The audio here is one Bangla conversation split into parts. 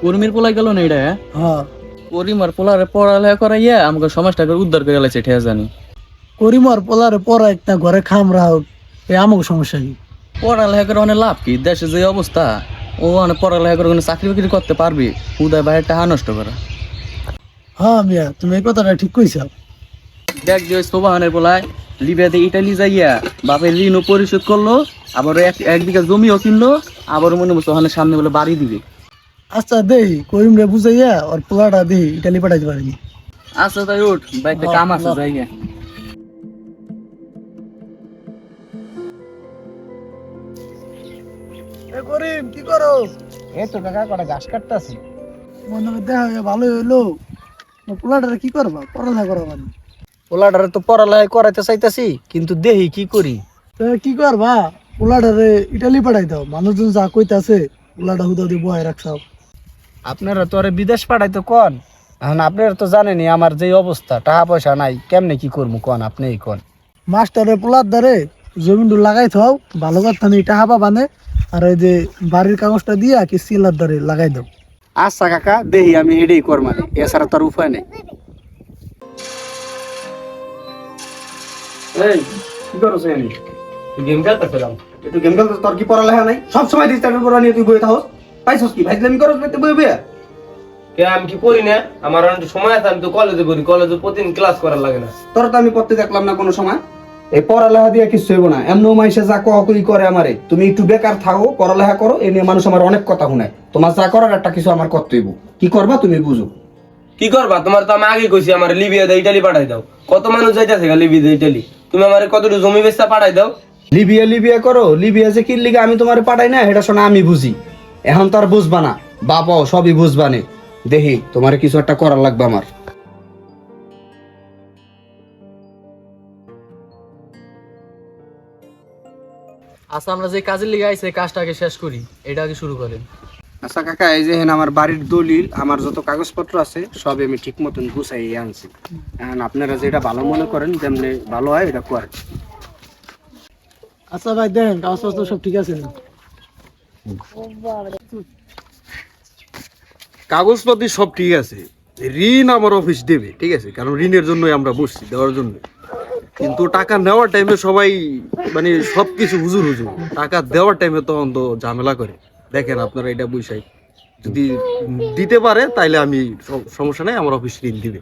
কর্মীর পোলাই গেল না এটা? হ্যাঁ করিমার পোলারে পড়ালেখা করাইয়া আমাকে সমাজটাকে উদ্ধার করে লাইছে ঠিক জানি। করিমর পোলারে পড়া একটা ঘরে খাম রাও এ আমাকে সমস্যা কি? পড়ালেখা করে অনেক লাভ কি? দেশে যে অবস্থা, ও অনেক পড়ালেখা করে কোনো চাকরি বাকরি করতে পারবি? উদয় বাইরের টাকা নষ্ট করা। হ্যাঁ মিয়া তুমি এই কথাটা ঠিক কইছ। দেখ যে ওই সোবাহানের পোলায় লিবিয়াতে ইটালি যাইয়া বাপের ঋণও পরিশোধ করলো, আবার এক বিঘা জমিও কিনলো, আবার মনে করছে ওখানে সামনে বলে বাড়ি দিবে। আচ্ছা দেহি করিম রে বুঝাইয়া ওর পোলাটা দেহি ইটালি পাঠাইতে পারিনি। আচ্ছা তাই উঠ, বাইকটা কাম আছে যাইয়া। করিম কি করো? এই তো কাকা কটা ঘাস কাটতাছি। মনে হয় দেখা হয়ে ভালোই হইলো। পোলাটারে কি করবা? পড়ালেখা করবা মানে পোলাটারে তো পড়ালেখা করাইতে চাইতাছি, কিন্তু দেহি কি করি। তো কি করবা? পোলাটারে ইটালি পাঠাই দাও, মানুষজন যা কইতাছে পোলাটা হুদা দিয়ে বহাই রাখছাও। আপনারা তো আরে বিদেশ পাঠাইতো কন, এখন আপনারা তো জানেনই আমার যে অবস্থা, টাকা পয়সা নাই, কেমনে কি করবো কন, আপনিই কন। মাস্টারে পোলার দ্বারে জমিনটু লাগাই থাও, ভালো কথা নেই টাকা পাবানে। আর ওই যে বাড়ির কাগজটা দিয়া কি সিলার দ্বারে লাগাই দাও। আচ্ছা কাকা দেহি আমি এটাই করমানি, এছাড়া তো আর উপায় নেই। এই কি করছ এনি? গেম খেলতেছিলাম। একটু গেম খেলতে তোর কি পড়ালেখা নাই? সব সময় ডিস্টার্ব করা নিয়ে তুই বই থাকস। পাইছস কি? ভাইজলামি করস বেতে বই বই। কে আমি কি করি না? আমার অনেক সময় আছে, আমি তো কলেজে পড়ি, কলেজে প্রতিদিন ক্লাস করার লাগে না। তোর তো আমি পড়তে দেখলাম না কোনো সময়। এই পড়ালেখা দিয়ে কিছু হইব না। এমন মাইসে যা কই করে আমারে, তুমি একটু বেকার থাকো, পড়ালেখা করো, এ নিয়ে মানুষ আমার অনেক কথা শুনায়। তোমার যা করার একটা কিছু আমার করতে হইব। কি করবা তুমি বুঝো। কি করবা? তোমার তো আমি আগে কইছি আমার লিবিয়া দে ইটালি পাঠাই দাও। কত মানুষ যাইতাছে গা লিবিয়া দে ইটালি, তুমি আমার কতটুকু জমি বেচা পাঠাই দাও। লিবিয়া লিবিয়া করো, লিবিয়া যে কি লিগে আমি তোমার পাঠাই না এটা শোনা আমি বুঝি। এখন তো আর বুঝবা না, বাপাও সবই বুঝবা নে। দেখি তোমার কিছু একটা করার লাগবে আমার। আচ্ছা আমরা যে কাজের লিগে আইছে কাজটাকে শেষ করি, এটা আগে শুরু করেন। আচ্ছা কাকা, এই যে হেন আমার বাড়ির দলিল, আমার যত কাগজপত্র আছে সব আমি ঠিক মতন গুছাই আনছি। এখন আপনারা যেটা ভালো মনে করেন, যেমনি ভালো হয় এটা করেন। আচ্ছা ভাই দেখেন কাগজপত্র সব ঠিক আছে না? কাগজপাতি সব ঠিক আছে, ঋণ আমার অফিস দেবে, ঠিক আছে, কারণ ঋণের জন্যই আমরা বসছি, দেওয়ার জন্য। কিন্তু টাকা নেওয়ার টাইমে সবাই মানে সবকিছু হুজুর হুজুর, টাকা দেওয়ার টাইমে তখন তো ঝামেলা করে। দেখেন আপনারা এটা বুঝাই, যদি দিতে পারে তাইলে আমি সমস্যা নাই, আমার অফিস ঋণ দিবে।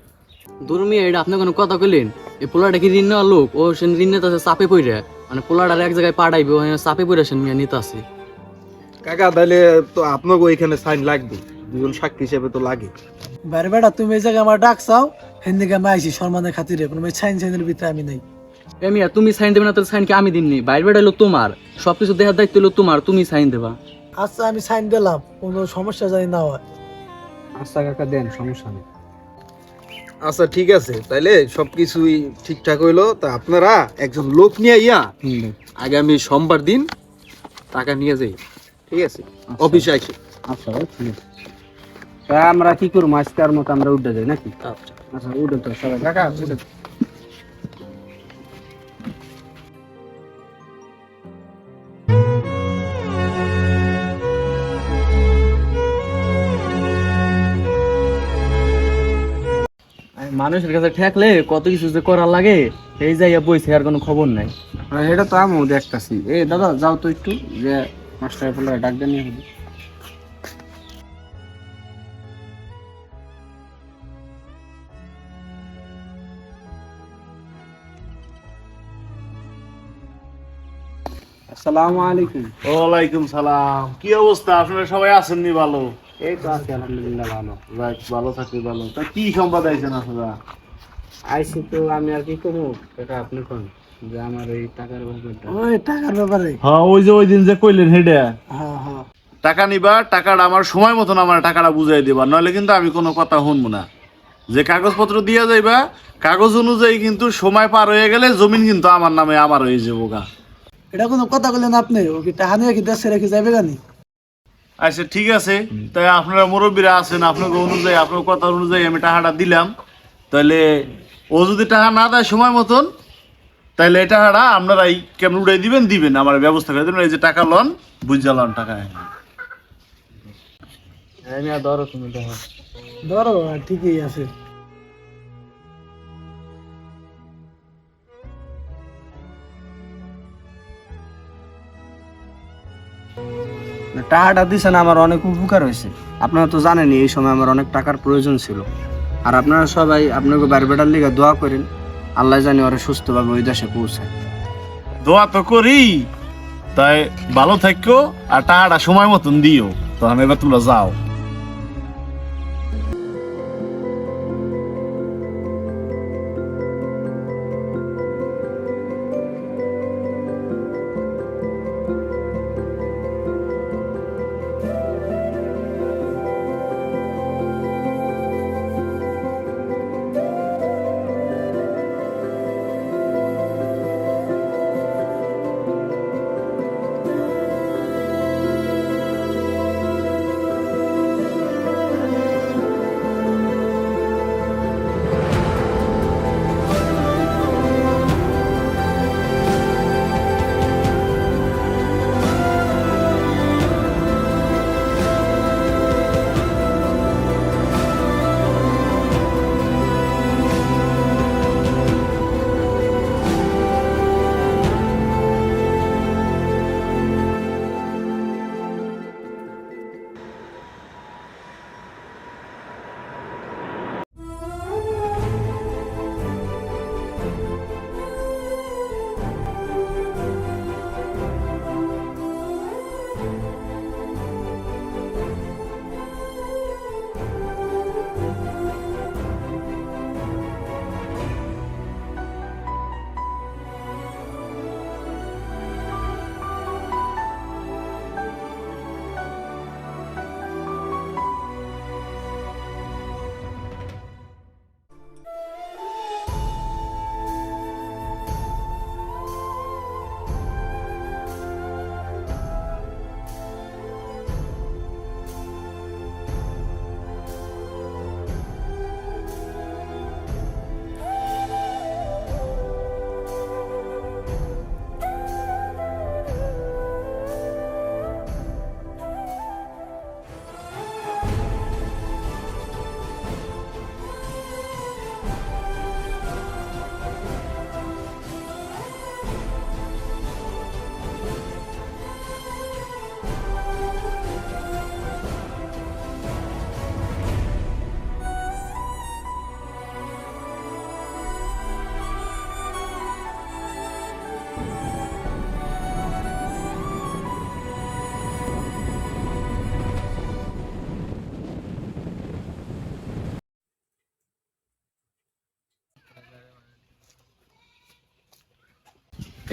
দুর্মিয়া এটা আপনি কোনো কথা কইলেন? এই পোলাটা কি ঋণ নেওয়ার লোক? ও সে ঋণ নিতে আছে চাপে পড়ে, মানে পোলাটার এক জায়গায় পাঠাইবে, ওখানে চাপে পড়ে সে নিয়ে নিতে আছে। কাকা তাইলে তো আপনাকে ওইখানে সাইন লাগবে, দুজন সাক্ষী হিসেবে তো লাগে। বাইরে বেটা তুমি এই জায়গায় আমার ডাক চাও, হেন আমি আইসি সম্মানের খাতিরে, কোনো সাইন সাইনের ভিতরে আমি নাই। মিয়া তুমি সাইন দেবে না, তাহলে সাইন কি আমি দিমনি? বাইরে বেড়া হলো তোমার, সবকিছু দেখার দায়িত্ব হলো তোমার, তুমি সাইন দেবা। আচ্ছা আমি সাইন দিলাম, কোনো সমস্যা জানি না হয়। আচ্ছা কাকা দেন, সমস্যা নেই। আচ্ছা ঠিক আছে, তাইলে সবকিছুই ঠিকঠাক হইলো। তা আপনারা একজন লোক নিয়ে ইয়া আগামী সোমবার দিন টাকা নিয়ে যাই, ঠিক আছে, অফিসে আইসে। আচ্ছা ভাই ঠিক আছে। তা আমরা কি করবো আজকের মতো আমরা উঠে যাই নাকি? আচ্ছা উঠে তো সবাই কাকা উঠে। মানুষের কাছে ঠেকলে কত কিছু যে করার লাগে, এই যাইয়া বইছে আর কোনো খবর নাই। এটা তো আমিও দেখতাছি। এ দাদা যাও তো একটু, যে মাস্টার বলে ডাক দেন নিয়ে হবে। আসসালামু আলাইকুম। ওয়ালাইকুম সালাম। কি অবস্থা? আপনারা সবাই আছেন নি ভালো? এই তো আছি আলহামদুলিল্লাহ ভালো। যাক, ভালো থাকলে ভালো। তা কি সংবাদ আইছেন আপনারা? আইসি তো আমি আর কি করবো কাকা, আপনি কোন যে আমার এই টাকার ব্যাপারটা। ওই টাকার ব্যাপারে হ্যাঁ, ওই যে ওই দিন যে কইলেন হেডা হ্যাঁ হ্যাঁ টাকা নিবা, টাকাটা আমার সময় মতন আমার টাকাটা বুঝাই দিবা, নইলে কিন্তু আমি কোনো কথা শুনবো না। যে কাগজপত্র দিয়া যাইবা, কাগজ অনুযায়ী কিন্তু সময় পার হয়ে গেলে জমিন কিন্তু আমার নামে আমার হয়ে যাবো গা। এটা কোনো কথা বললেন আপনি? ও কি টাকা নিয়ে কি দেশে রেখে যাবে জানি? আচ্ছা ঠিক আছে, তাই আপনারা মুরব্বীরা আছেন, আপনাকে অনুযায়ী আপনার কথা অনুযায়ী আমি টাকাটা দিলাম। তাহলে ও যদি টাকা না দেয় সময় মতন, তাহলে এই টাকাটা আপনারাই কেমন উড়াই দিবেন, দিবেন আমার ব্যবস্থা করে দেবেন। এই যে টাকা লন, বুঝা লন টাকা। মিয়া ধরো তুমি দেখো। ধরো ঠিকই আছে। টাকাটা দিছেন আমার অনেক উপকার হয়েছে। আপনারা তো জানেনই এই সময় আমার অনেক টাকার প্রয়োজন ছিল। আর আপনারা সবাই আপনাকে বাড়ি বেটার লিগে দোয়া করেন, আল্লাহ জানি ওরা সুস্থভাবে ওই দেশে পৌঁছায়। দোয়া তো করি, তাই ভালো থাকো আর টাকাটা সময় মতন দিও। তখন এবার তোমরা যাও।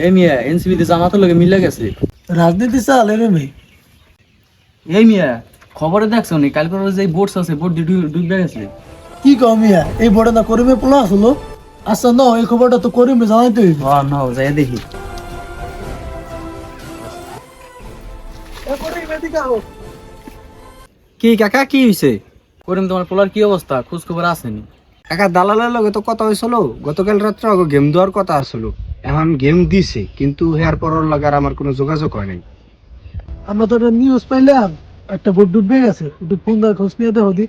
এই মিয়া এনসিপিতে জামাতের লগে মিলে গেছে। রাজনীতি চাল এরে মেয়ে। এই মিয়া খবরে দেখছো নি কালকে যে বোর্ডস আছে বোর্ড ডুবে গেছে। কি কও মিয়া, এই বড় না করিমে পোলা আসলো। আচ্ছা ন এই খবরটা তো করিমে জানাইতে হইব। হ্যাঁ নাও যাই দেখি। কি কাকা কি হয়েছে? করিম তোমার পোলার কি অবস্থা, খোঁজ খবর আসেনি? কাকা দালালের লগে তো কথা হয়েছিল, গতকাল রাত্রে আগে গেম দেওয়ার কথা আসলো। এখন গেম দিছে কিন্তু হেয়ার পরের লগে আর আমার কোনো যোগাযোগ হয় নাই। আমরা তো একটা নিউজ পাইলাম একটা বোট ডুবে গেছে, একটু ফোন দিয়ে খোঁজ নিয়ে দেখো দি।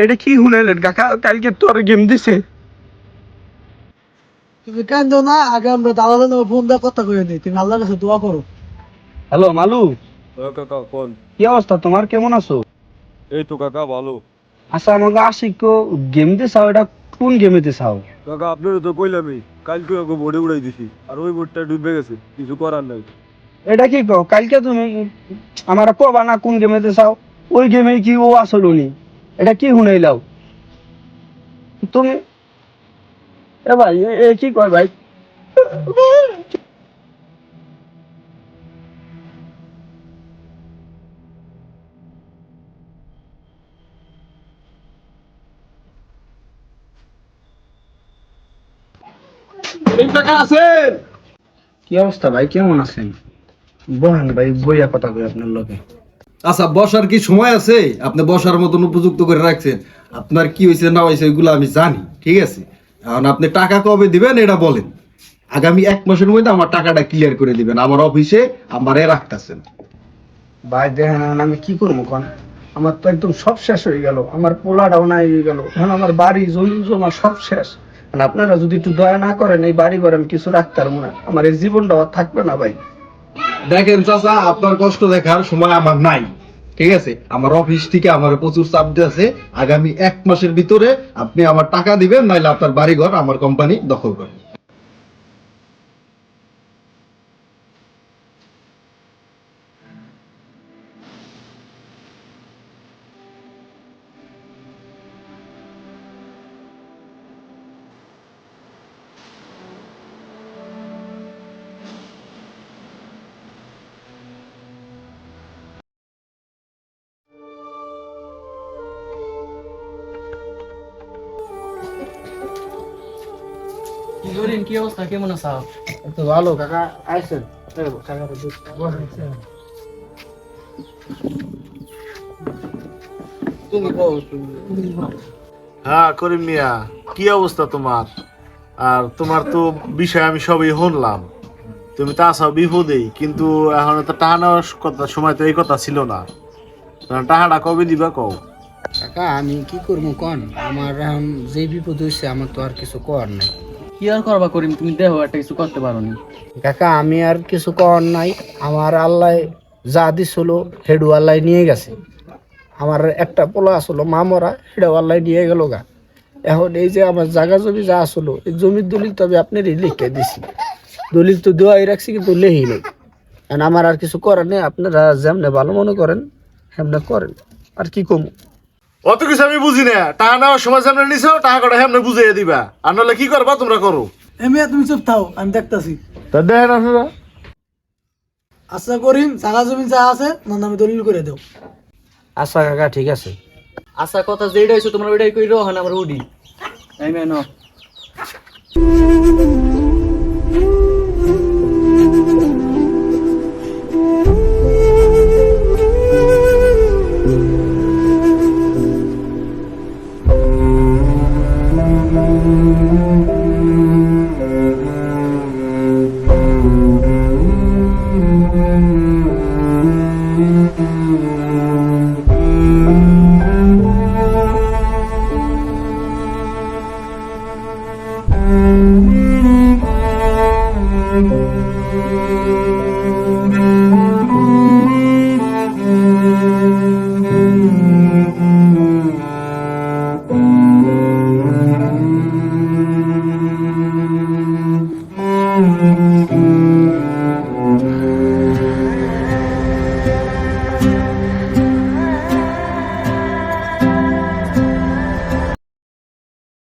এটা কি শুনাইলেন কাকা? কালকে তো আর গেম দিছে। তুমি কান্দো না, আগে আমরা দালালের নামে ফোন দিয়ে কথা কই নি। তুমি আল্লাহর কাছে দোয়া করো। হ্যালো মালু, কাকা কোন? কি অবস্থা তোমার, কেমন আছো? এই তো কাকা ভালো। আচ্ছা আমাকে আশিক গেম দিয়ে চাও, এটা কোন গেমেতে চাও? কাকা আপনার তো কইলামই কালকে ওকে বোর্ডে উড়াই দিছি, আর ওই বোর্ডটা ডুবে গেছে, কিছু করার নাই। এটা কি কও? কালকে তুমি আমার কবা না কোন গেমেতে চাও? ওই গেমে কি ও আসল নি? এটা কি শুনাইলাও তুমি? এ ভাই এ কি কয় ভাই? কি অবস্থা ভাই, কেমন আছেন? বহেন ভাই, বইয়া কথা কই আপনার লগে। আচ্ছা বসার কি সময় আছে? আপনি বসার মতন উপযুক্ত করে রাখছেন। আপনার কি হয়েছে না হয়েছে এগুলো আমি জানি, ঠিক আছে? এখন আপনি টাকা কবে দিবেন এটা বলেন। আগামী 1 মাসের মধ্যে আমার টাকাটা ক্লিয়ার করে দিবেন। আমার অফিসে আমারে রাখতেছেন। ভাই দেখেন এখন আমি কি করবো কোন? আমার তো একদম সব শেষ হয়ে গেল, আমার পোলাটাও নাই হয়ে গেল, এখন আমার বাড়ি জমি জমা সব শেষ। আর আপনারা যদি একটু দয়া না করেন এই বাড়ি ঘরে আমি কিছু রাখতে পারবো না, আমার এই জীবনটা আর থাকবে না ভাই। দেখেন চাচা, আপনার কষ্ট দেখার সময় আমার নাই, ঠিক আছে? আমার অফিস থেকে আমার প্রচুর চাপ দিয়েছে। আগামী 1 মাসের ভিতরে আপনি আমার টাকা দিবেন, নাইলে আপনার বাড়িঘর আমার কোম্পানি দখল করে। কি করেন, কি অবস্থা, কেমন আছো? তো ভালো কাকা, আইসেন। হ্যাঁ করিম মিয়া, কি অবস্থা তোমার? আর তোমার তো বিষয় আমি সবই শুনলাম, তুমি তো আসাও বিপদেই, কিন্তু এখন তো টাকা নেওয়ার কথা, সময় তো এই কথা ছিল না। টাকাটা কবে দিবা কও? কাকা আমি কি করবো কন, আমার এখন যে বিপদ হয়েছে আমার তো আর কিছু করার নাই। কি আর করবা করিম, তুমি দেখো একটা কিছু করতে পারো নি। কাকা আমি আর কিছু করার নাই, আমার আল্লাহ যা দিছিল হেডু আল্লাহ নিয়ে গেছে। আমার একটা পোলা আসলো মা মরা, সেটাও আল্লাহ নিয়ে গেল গা। এখন এই যে আমার জায়গা জমি যা আসলো, এই জমির দলিল তো আমি আপনার লিখে দিছি, দলিল তো দেওয়াই রাখছি কিন্তু লেহি নেই। কারণ আমার আর কিছু করার নেই, আপনারা যেমনে ভালো মনে করেন সেমনে করেন, আর কি কম। অত কিছু আমি বুঝি না, টাকা নেওয়ার সময় সামনে নিছো, টাকা কটা সামনে বুঝিয়ে দিবা, আর নাহলে কি করবা তোমরা করো। এমিয়া তুমি চুপ থাও, আমি দেখতাছি। তা দেখেন আপনারা। আচ্ছা করিম, জায়গা জমি যা আছে না আমি দলিল করে দেও। আচ্ছা কাকা ঠিক আছে। আশা কথা যেটা হয়েছে তোমরা ওইটাই কইরো, হন আমরা উডি। তাই মেন Mm-hmm.